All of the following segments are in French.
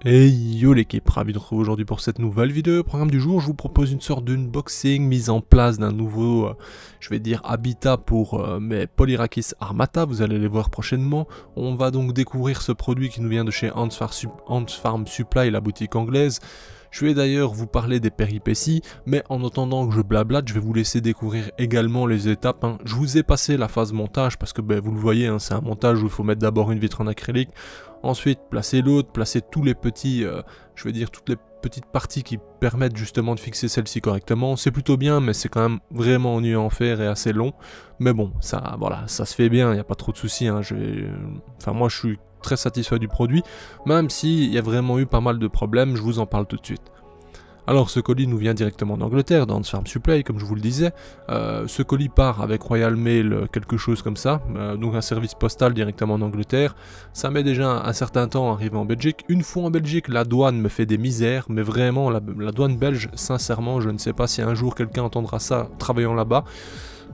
Hey yo l'équipe, ravi de retrouver aujourd'hui pour cette nouvelle vidéo. Au programme du jour, je vous propose une sorte d'unboxing, mise en place d'un nouveau, je vais dire, habitat pour mes Polyrakis Armata. Vous allez les voir prochainement. On va donc découvrir ce produit qui nous vient de chez Ants Farm Supply, la boutique anglaise. Je vais d'ailleurs vous parler des péripéties, mais en attendant que je blablate, je vais vous laisser découvrir également les étapes. Je vous ai passé la phase montage parce que vous le voyez, c'est un montage où il faut mettre d'abord une vitre en acrylique, ensuite placer l'autre, placer tous les petits, je vais dire toutes les petites parties qui permettent justement de fixer celle-ci correctement. C'est plutôt bien, mais c'est quand même vraiment ennuyeux à faire et assez long. Mais bon, ça, voilà, ça se fait bien, il n'y a pas trop de soucis. Enfin, moi je suis très satisfait du produit, même s'il y a vraiment eu pas mal de problèmes, je vous en parle tout de suite. Alors ce colis nous vient directement d'Angleterre, d'Ants Farm Supply, comme je vous le disais. Ce colis part avec Royal Mail, quelque chose comme ça, donc un service postal directement en Angleterre. Ça met déjà un certain temps à arriver en Belgique. Une fois en Belgique, la douane me fait des misères, mais vraiment, la douane belge, sincèrement, je ne sais pas si un jour quelqu'un entendra ça travaillant là-bas.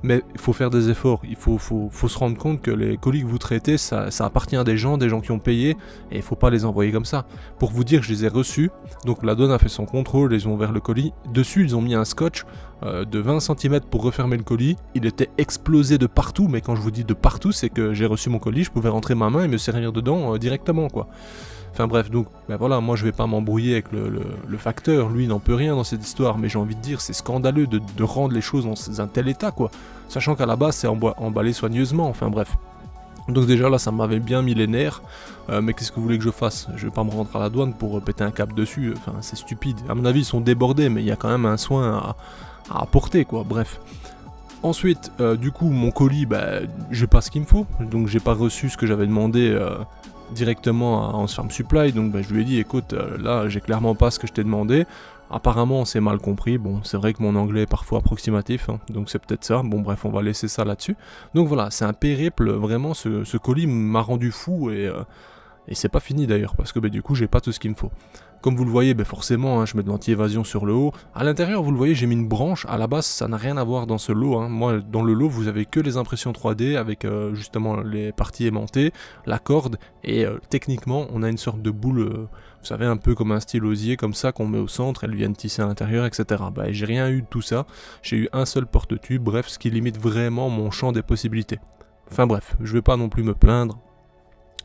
Mais il faut faire des efforts, il faut se rendre compte que les colis que vous traitez, ça appartient à des gens qui ont payé, et il ne faut pas les envoyer comme ça. Pour vous dire, je les ai reçus, donc la douane a fait son contrôle, ils ont ouvert le colis. Dessus, ils ont mis un scotch de 20 cm pour refermer le colis. Il était explosé de partout, mais quand je vous dis de partout, c'est que j'ai reçu mon colis, je pouvais rentrer ma main et me servir dedans directement, quoi. Enfin bref, donc voilà, moi je vais pas m'embrouiller avec le facteur, lui il n'en peut rien dans cette histoire, mais j'ai envie de dire, c'est scandaleux de rendre les choses dans un tel état, quoi. Sachant qu'à la base c'est emballé soigneusement, enfin bref. Donc déjà là ça m'avait bien mis les nerfs, mais qu'est-ce que vous voulez que je fasse? Je vais pas me rendre à la douane pour péter un câble dessus, enfin c'est stupide. À mon avis ils sont débordés, mais il y a quand même un soin à apporter, quoi, bref. Ensuite, du coup mon colis, j'ai pas ce qu'il me faut, donc j'ai pas reçu ce que j'avais demandé directement à Ants Farm Supply, donc je lui ai dit écoute, là j'ai clairement pas ce que je t'ai demandé. Apparemment on s'est mal compris, bon c'est vrai que mon anglais est parfois approximatif, donc c'est peut-être ça, bon bref on va laisser ça là-dessus. Donc voilà, c'est un périple, vraiment ce colis m'a rendu fou et c'est pas fini d'ailleurs, parce que du coup j'ai pas tout ce qu'il me faut. Comme vous le voyez, forcément, je mets de l'anti-évasion sur le haut. À l'intérieur, vous le voyez, j'ai mis une branche. À la base, ça n'a rien à voir dans ce lot. Moi, dans le lot, vous avez que les impressions 3D avec justement les parties aimantées, la corde, et techniquement, on a une sorte de boule, vous savez, un peu comme un style osier, comme ça, qu'on met au centre, elles viennent tisser à l'intérieur, etc. J'ai rien eu de tout ça. J'ai eu un seul porte-tube, bref, ce qui limite vraiment mon champ des possibilités. Enfin bref, je vais pas non plus me plaindre.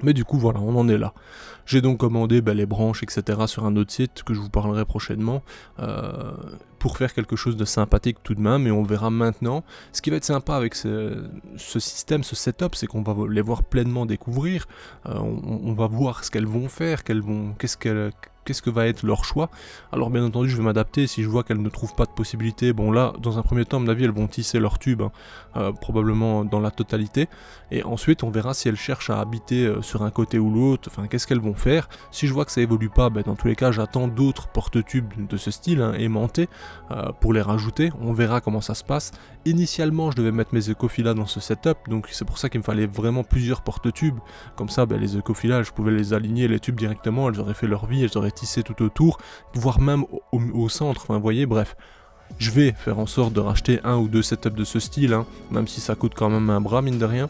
Mais du coup voilà, on en est là. J'ai donc commandé les branches, etc. sur un autre site que je vous parlerai prochainement, pour faire quelque chose de sympathique tout de même, et on verra maintenant. Ce qui va être sympa avec ce système, ce setup, c'est qu'on va les voir pleinement découvrir, on va voir ce qu'elles vont faire, qu'est-ce que va être leur choix. Alors bien entendu je vais m'adapter si je vois qu'elles ne trouvent pas de possibilité. Bon là, dans un premier temps à mon avis elles vont tisser leur tube, probablement dans la totalité, et ensuite on verra si elles cherchent à habiter sur un côté ou l'autre, enfin qu'est-ce qu'elles vont faire. Si je vois que ça évolue pas, dans tous les cas j'attends d'autres porte-tubes de ce style, aimantés, pour les rajouter, on verra comment ça se passe. Initialement je devais mettre mes Ecofila dans ce setup, donc c'est pour ça qu'il me fallait vraiment plusieurs porte-tubes, comme ça les Ecofila je pouvais les aligner les tubes directement, elles auraient fait leur vie, elles auraient tissé tout autour, voire même au centre, enfin vous voyez, bref. Je vais faire en sorte de racheter un ou deux setups de ce style, même si ça coûte quand même un bras mine de rien,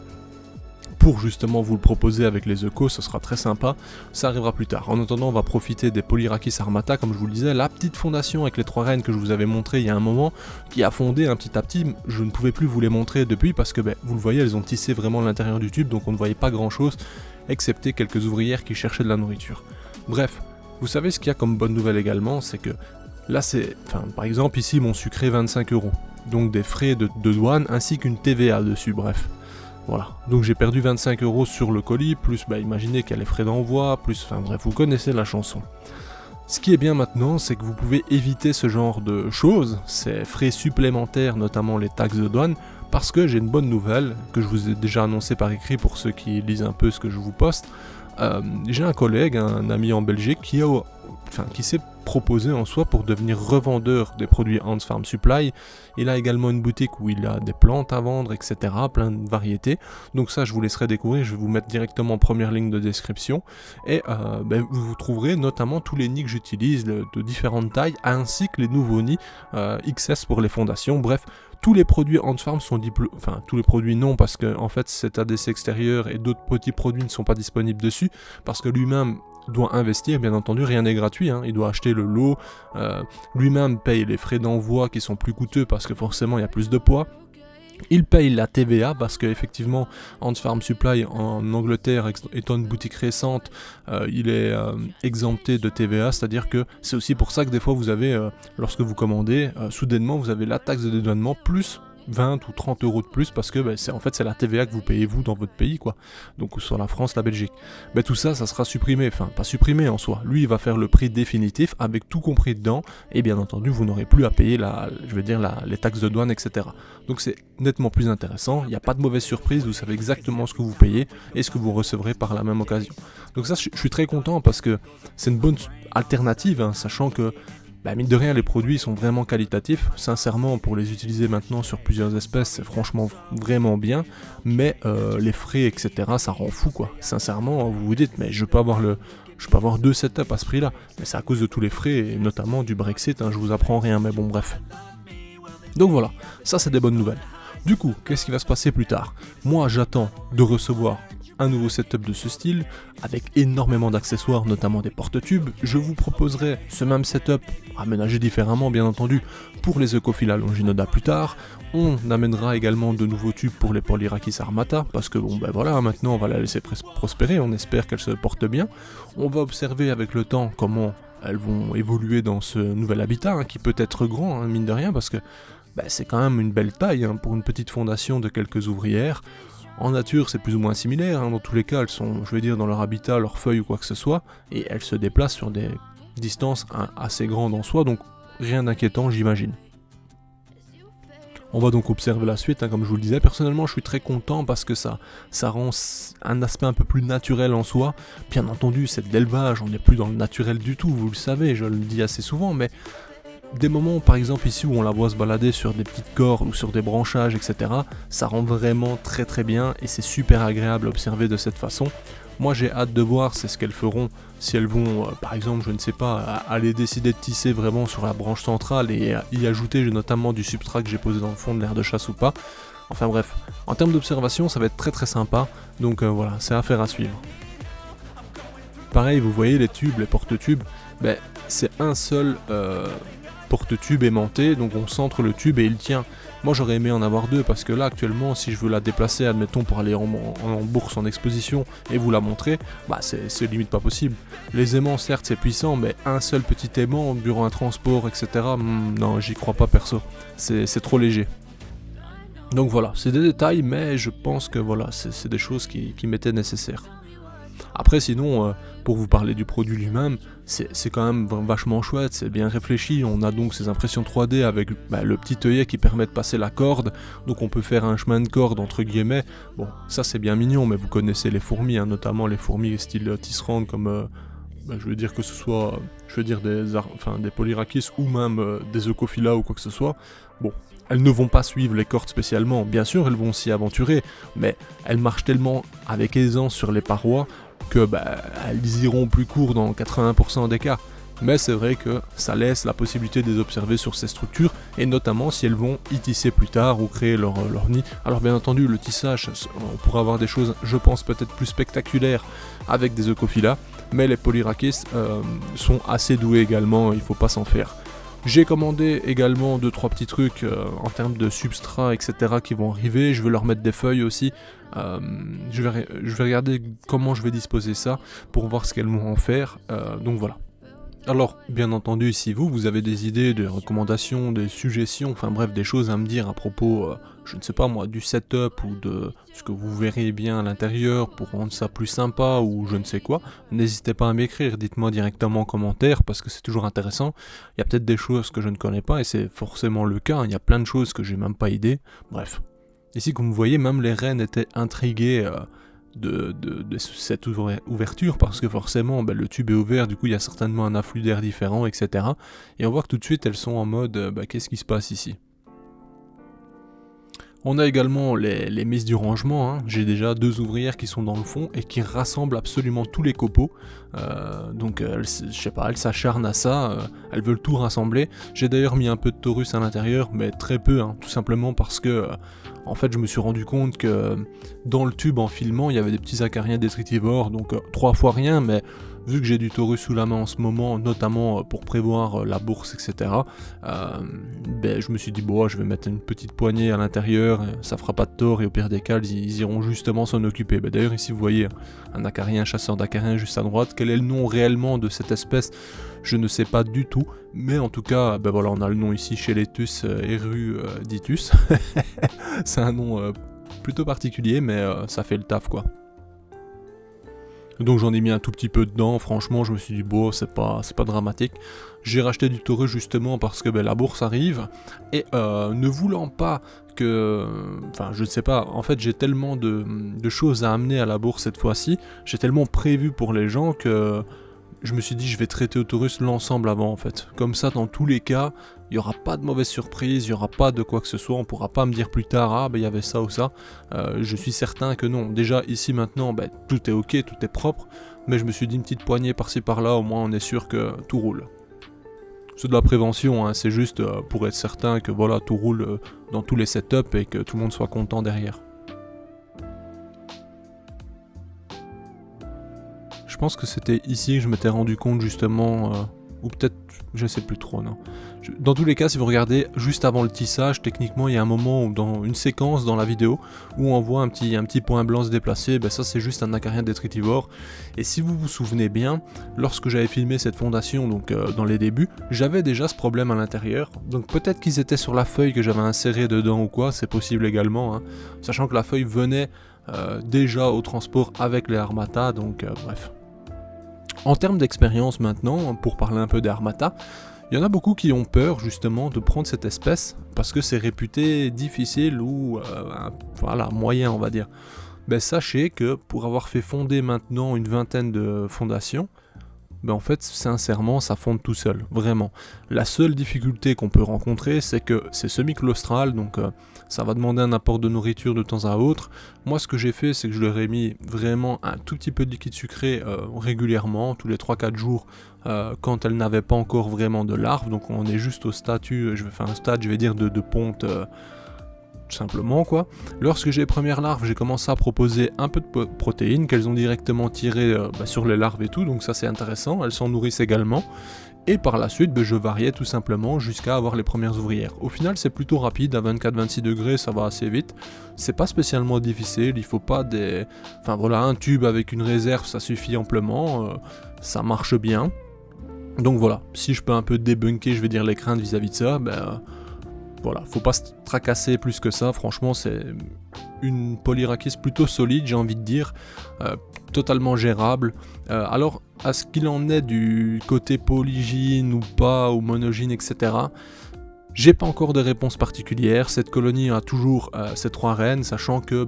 pour justement vous le proposer avec les Ecos, ce sera très sympa, ça arrivera plus tard. En attendant, on va profiter des Polyrakis Armata, comme je vous le disais, la petite fondation avec les 3 rênes que je vous avais montré il y a un moment, qui a fondé un petit à petit. Je ne pouvais plus vous les montrer depuis parce que vous le voyez, elles ont tissé vraiment l'intérieur du tube, donc on ne voyait pas grand chose, excepté quelques ouvrières qui cherchaient de la nourriture. Bref, vous savez ce qu'il y a comme bonne nouvelle également, c'est que là par exemple ici mon sucré 25 €, donc des frais de douane ainsi qu'une TVA dessus, bref. Voilà, donc j'ai perdu 25 € sur le colis, plus imaginez qu'il y a les frais d'envoi, plus, enfin bref, vous connaissez la chanson. Ce qui est bien maintenant, c'est que vous pouvez éviter ce genre de choses, ces frais supplémentaires, notamment les taxes de douane, parce que j'ai une bonne nouvelle, que je vous ai déjà annoncé par écrit pour ceux qui lisent un peu ce que je vous poste. J'ai un collègue, un ami en Belgique, qui s'est proposé en soi pour devenir revendeur des produits Ants Farm Supply. Il a également une boutique où il a des plantes à vendre, etc., plein de variétés. Donc ça je vous laisserai découvrir, je vais vous mettre directement en première ligne de description. Et vous trouverez notamment tous les nids que j'utilise de différentes tailles, ainsi que les nouveaux nids XS pour les fondations. Bref, Tous les produits Ant Farm sont diplômés, enfin tous les produits non, parce que en fait cet ADC extérieur et d'autres petits produits ne sont pas disponibles dessus, parce que lui-même doit investir, bien entendu, rien n'est gratuit, hein. Il doit acheter le lot, lui-même paye les frais d'envoi qui sont plus coûteux parce que forcément il y a plus de poids. Il paye la TVA parce qu'effectivement Ant Farm Supply en Angleterre étant une boutique récente, il est exempté de TVA, c'est-à-dire que c'est aussi pour ça que des fois vous avez, lorsque vous commandez, soudainement vous avez la taxe de dédouanement plus 20 ou 30 euros de plus parce que c'est la TVA que vous payez vous dans votre pays, quoi. Donc soit la France, la Belgique. Tout ça sera supprimé, enfin pas supprimé en soi. Lui il va faire le prix définitif avec tout compris dedans et bien entendu vous n'aurez plus à payer les taxes de douane, etc. Donc c'est nettement plus intéressant, il n'y a pas de mauvaise surprise, vous savez exactement ce que vous payez et ce que vous recevrez par la même occasion. Donc ça je suis très content parce que c'est une bonne alternative, hein, sachant que mine de rien, les produits sont vraiment qualitatifs. Sincèrement, pour les utiliser maintenant sur plusieurs espèces, c'est franchement vraiment bien. Mais les frais, etc., ça rend fou, quoi. Sincèrement, vous vous dites, mais je peux avoir 2 setups à ce prix-là. Mais c'est à cause de tous les frais, et notamment du Brexit, hein, je vous apprends rien, mais bon, bref. Donc voilà, ça c'est des bonnes nouvelles. Du coup, qu'est-ce qui va se passer plus tard? Moi, j'attends de recevoir un nouveau setup de ce style, avec énormément d'accessoires, notamment des porte-tubes. Je vous proposerai ce même setup, aménagé différemment bien entendu, pour les Ecofila Longinoda plus tard. On amènera également de nouveaux tubes pour les Polyrakis Armata, parce que voilà, maintenant on va la laisser prospérer, on espère qu'elle se porte bien. On va observer avec le temps comment elles vont évoluer dans ce nouvel habitat, hein, qui peut être grand, hein, mine de rien, parce que c'est quand même une belle taille, hein, pour une petite fondation de quelques ouvrières. En nature, c'est plus ou moins similaire, hein. Dans tous les cas, elles sont, dans leur habitat, leurs feuilles ou quoi que ce soit, et elles se déplacent sur des distances assez grandes en soi, donc rien d'inquiétant, j'imagine. On va donc observer la suite, hein, comme je vous le disais. Personnellement, je suis très content parce que ça rend un aspect un peu plus naturel en soi. Bien entendu, c'est de l'élevage, on n'est plus dans le naturel du tout, vous le savez, je le dis assez souvent, mais des moments, par exemple ici où on la voit se balader sur des petites cordes ou sur des branchages, etc., ça rend vraiment très très bien et c'est super agréable à observer de cette façon. Moi j'ai hâte de voir c'est ce qu'elles feront, si elles vont, par exemple, je ne sais pas, aller décider de tisser vraiment sur la branche centrale et y ajouter notamment du substrat que j'ai posé dans le fond de l'aire de chasse ou pas. Enfin bref, en termes d'observation ça va être très très sympa, donc voilà, c'est affaire à suivre. Pareil, vous voyez les tubes, les porte-tubes, c'est un seul porte-tube aimanté, donc on centre le tube et il tient. Moi j'aurais aimé en avoir 2 parce que là actuellement si je veux la déplacer, admettons pour aller en bourse, en exposition et vous la montrer, c'est limite pas possible. Les aimants certes c'est puissant, mais un seul petit aimant durant un transport, etc., non, j'y crois pas perso, c'est trop léger. Donc voilà, c'est des détails, mais je pense que voilà, c'est des choses qui m'étaient nécessaires. Après sinon, pour vous parler du produit lui-même, c'est quand même vachement chouette, c'est bien réfléchi. On a donc ces impressions 3D avec le petit œillet qui permet de passer la corde, donc on peut faire un chemin de corde entre guillemets. Bon, ça c'est bien mignon, mais vous connaissez les fourmis, hein, notamment les fourmis style tisserand comme que ce soit des Polyrakis ou même des Ecofila ou quoi que ce soit. Bon, elles ne vont pas suivre les cordes spécialement, bien sûr elles vont s'y aventurer, mais elles marchent tellement avec aisance sur les parois que elles iront plus court dans 80% des cas. Mais c'est vrai que ça laisse la possibilité de les observer sur ces structures, et notamment si elles vont y tisser plus tard ou créer leur nid. Alors bien entendu, le tissage, on pourra avoir des choses, je pense, peut-être plus spectaculaires avec des Ecofila, mais les Polyrakis sont assez doués également, il faut pas s'en faire. J'ai commandé également 2-3 petits trucs en termes de substrat, etc. qui vont arriver. Je vais leur mettre des feuilles aussi. Je vais regarder comment je vais disposer ça pour voir ce qu'elles vont en faire. Donc voilà. Alors, bien entendu, si vous avez des idées, des recommandations, des suggestions, enfin bref, des choses à me dire à propos, je ne sais pas moi, du setup ou de ce que vous verrez bien à l'intérieur pour rendre ça plus sympa ou je ne sais quoi, n'hésitez pas à m'écrire, dites-moi directement en commentaire parce que c'est toujours intéressant. Il y a peut-être des choses que je ne connais pas et c'est forcément le cas, il y a plein de choses que j'ai même pas idée, bref. Ici, comme vous voyez, même les reines étaient intriguées de cette ouverture parce que forcément le tube est ouvert, du coup il y a certainement un afflux d'air différent, etc. Et on voit que tout de suite elles sont en mode qu'est-ce qui se passe ici. On a également les mises du rangement, hein. J'ai déjà 2 ouvrières qui sont dans le fond et qui rassemblent absolument tous les copeaux. Donc je sais pas, elles s'acharnent à ça, elles veulent tout rassembler. J'ai d'ailleurs mis un peu de Taurus à l'intérieur, mais très peu, hein, tout simplement parce que en fait je me suis rendu compte que dans le tube en filmant il y avait des petits acariens détritivores, donc 3 fois rien, mais vu que j'ai du Taurus sous la main en ce moment, notamment pour prévoir la bourse, etc., je me suis dit, bon, je vais mettre une petite poignée à l'intérieur, ça fera pas de tort, et au pire des cas, ils iront justement s'en occuper. D'ailleurs, ici, vous voyez un acarien, un chasseur d'acariens juste à droite. Quel est le nom réellement de cette espèce? Je ne sais pas du tout, mais en tout cas, voilà, on a le nom ici, Cheletus eruditus. C'est un nom plutôt particulier, mais ça fait le taf, quoi. Donc j'en ai mis un tout petit peu dedans, franchement je me suis dit bon c'est pas dramatique. J'ai racheté du Taurus justement parce que la bourse arrive, et ne voulant pas que... Enfin je ne sais pas, en fait j'ai tellement de choses à amener à la bourse cette fois-ci, j'ai tellement prévu pour les gens que... Je me suis dit je vais traiter au Taurus l'ensemble avant en fait. Comme ça dans tous les cas, il n'y aura pas de mauvaise surprise, il n'y aura pas de quoi que ce soit, on ne pourra pas me dire plus tard ah il y avait ça ou ça. Je suis certain que non. Déjà ici maintenant tout est ok, tout est propre, mais je me suis dit une petite poignée par-ci par-là, au moins on est sûr que tout roule. C'est de la prévention, hein, c'est juste pour être certain que voilà tout roule dans tous les setups et que tout le monde soit content derrière. Je pense que c'était ici que je m'étais rendu compte justement, ou peut-être, je sais plus trop, non. Dans tous les cas, si vous regardez juste avant le tissage, techniquement il y a un moment où, dans une séquence dans la vidéo où on voit un petit point blanc se déplacer, ça c'est juste un acarien détritivore. Et si vous vous souvenez bien, lorsque j'avais filmé cette fondation, donc dans les débuts, j'avais déjà ce problème à l'intérieur. Donc peut-être qu'ils étaient sur la feuille que j'avais insérée dedans ou quoi, c'est possible également, hein, sachant que la feuille venait déjà au transport avec les Armata, donc bref. En termes d'expérience maintenant, pour parler un peu des Armata, il y en a beaucoup qui ont peur justement de prendre cette espèce parce que c'est réputé difficile ou voilà, moyen on va dire. Sachez que pour avoir fait fonder maintenant une vingtaine de fondations, en fait sincèrement ça fonde tout seul, vraiment. La seule difficulté qu'on peut rencontrer c'est que c'est semi-claustral, donc ça va demander un apport de nourriture de temps à autre. Moi ce que j'ai fait c'est que je leur ai mis vraiment un tout petit peu de liquide sucré régulièrement, tous les 3-4 jours, quand elles n'avaient pas encore vraiment de larves, donc on est juste au statut, je vais dire de ponte, tout simplement quoi. Lorsque j'ai les premières larves, j'ai commencé à proposer un peu de protéines qu'elles ont directement tirées sur les larves et tout, donc ça c'est intéressant, elles s'en nourrissent également. Et par la suite, je variais tout simplement jusqu'à avoir les premières ouvrières. Au final, c'est plutôt rapide, à 24-26 degrés, ça va assez vite. C'est pas spécialement difficile, il faut pas des... Enfin voilà, un tube avec une réserve, ça suffit amplement, ça marche bien. Donc voilà, si je peux un peu débunker, je vais dire les craintes vis-à-vis de ça, voilà, faut pas se tracasser plus que ça, franchement c'est une Polyrakis plutôt solide, j'ai envie de dire, totalement gérable. Alors, à ce qu'il en est du côté polygyne ou pas, ou monogyne, etc., j'ai pas encore de réponse particulière. Cette colonie a toujours ses 3 reines, sachant que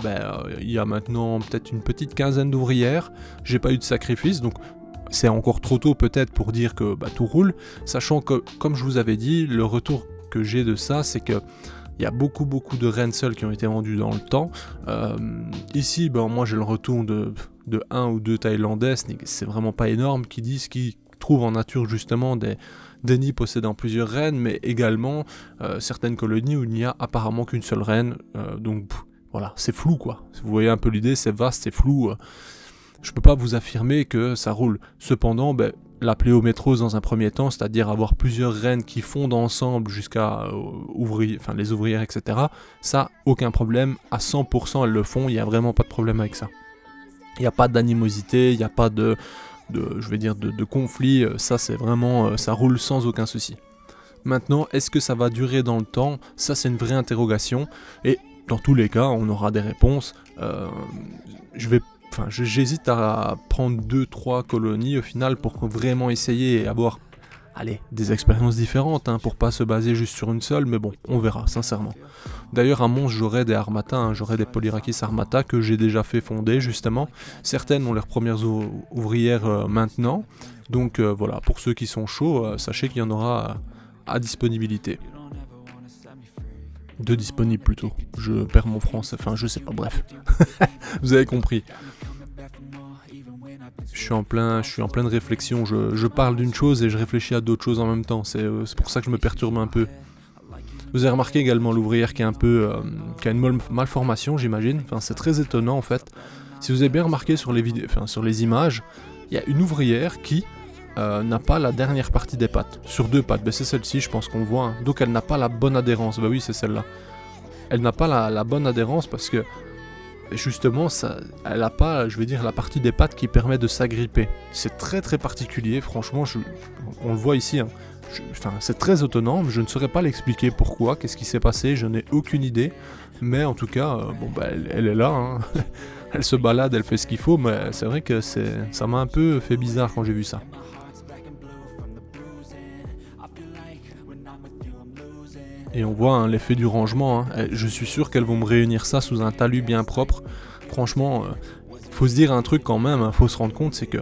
il y a maintenant peut-être une petite quinzaine d'ouvrières, j'ai pas eu de sacrifice, donc c'est encore trop tôt peut-être pour dire que tout roule, sachant que, comme je vous avais dit, le retour que j'ai de ça, c'est que il y a beaucoup de reines seules qui ont été vendues dans le temps. Ici, moi j'ai le retour de 1 ou 2 Thaïlandais, c'est vraiment pas énorme, qui disent qu'ils trouvent en nature justement des nids possédant plusieurs reines, mais également certaines colonies où il n'y a apparemment qu'une seule reine. Donc voilà, c'est flou quoi. Vous voyez un peu l'idée, c'est vaste, c'est flou. Je peux pas vous affirmer que ça roule. Cependant, la pléométrose dans un premier temps, c'est-à-dire avoir plusieurs reines qui fondent ensemble jusqu'à les ouvrières, etc. Ça, aucun problème, à 100% elles le font, il n'y a vraiment pas de problème avec ça. Il n'y a pas d'animosité, il n'y a pas de conflit, ça c'est vraiment, ça roule sans aucun souci. Maintenant, est-ce que ça va durer dans le temps? Ça c'est une vraie interrogation, et dans tous les cas, on aura des réponses. J'hésite à prendre 2-3 colonies au final pour vraiment essayer et avoir des expériences différentes, pour pas se baser juste sur une seule, mais bon, on verra, sincèrement. D'ailleurs, à Mons, j'aurai des Armata, j'aurai des Polyrakis Armata que j'ai déjà fait fonder, justement. Certaines ont leurs premières ouvrières maintenant, donc voilà, pour ceux qui sont chauds, sachez qu'il y en aura à disponibilité. 2 disponibles plutôt. Je perds mon français, enfin je sais pas, bref. Vous avez compris. Je suis en pleine réflexion, je parle d'une chose et je réfléchis à d'autres choses en même temps, c'est pour ça que je me perturbe un peu. Vous avez remarqué également l'ouvrière qui est qui a une malformation, j'imagine. Enfin, c'est très étonnant en fait. Si vous avez bien remarqué sur les vidéos, enfin sur les images, il y a une ouvrière qui n'a pas la dernière partie des pattes. Sur 2 pattes, c'est celle-ci, je pense qu'on voit. Hein. Donc elle n'a pas la bonne adhérence. Bah oui, c'est celle-là. Elle n'a pas la bonne adhérence parce que justement, elle n'a pas, je veux dire, la partie des pattes qui permet de s'agripper. C'est très très particulier, franchement, on le voit ici. Hein. C'est très étonnant, je ne saurais pas l'expliquer pourquoi, qu'est-ce qui s'est passé, je n'ai aucune idée. Mais en tout cas, elle est là, hein. Elle se balade, elle fait ce qu'il faut, mais c'est vrai que ça m'a un peu fait bizarre quand j'ai vu ça. Et on voit hein, l'effet du rangement, hein. Je suis sûr qu'elles vont me réunir ça sous un talus bien propre. Franchement, faut se dire un truc quand même, hein, faut se rendre compte, c'est que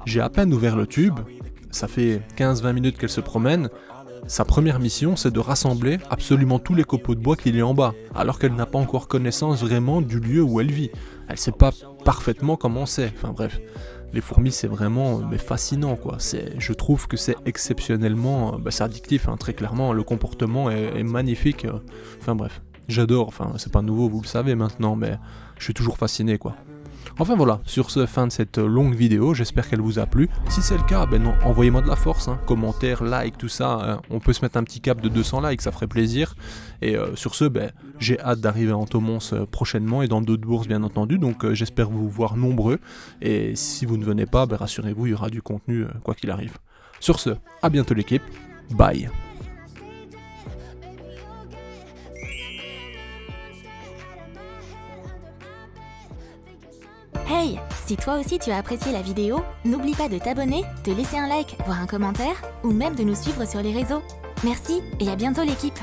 j'ai à peine ouvert le tube, ça fait 15-20 minutes qu'elle se promène. Sa première mission, c'est de rassembler absolument tous les copeaux de bois qu'il y a en bas, alors qu'elle n'a pas encore connaissance vraiment du lieu où elle vit. Elle sait pas parfaitement comment c'est, enfin bref. Les fourmis, c'est vraiment fascinant, quoi. Je trouve que c'est exceptionnellement... c'est addictif, hein, très clairement. Le comportement est magnifique. Enfin bref, j'adore. Enfin, c'est pas nouveau, vous le savez maintenant, mais je suis toujours fasciné, quoi. Enfin voilà, sur ce, fin de cette longue vidéo, j'espère qu'elle vous a plu. Si c'est le cas, non, envoyez-moi de la force, hein, commentaires, likes, tout ça. On peut se mettre un petit cap de 200 likes, ça ferait plaisir. Et sur ce, j'ai hâte d'arriver à Entomons prochainement et dans d'autres bourses bien entendu. Donc j'espère vous voir nombreux. Et si vous ne venez pas, rassurez-vous, il y aura du contenu quoi qu'il arrive. Sur ce, à bientôt l'équipe. Bye. Hey, si toi aussi tu as apprécié la vidéo, n'oublie pas de t'abonner, de laisser un like, voire un commentaire, ou même de nous suivre sur les réseaux. Merci et à bientôt l'équipe.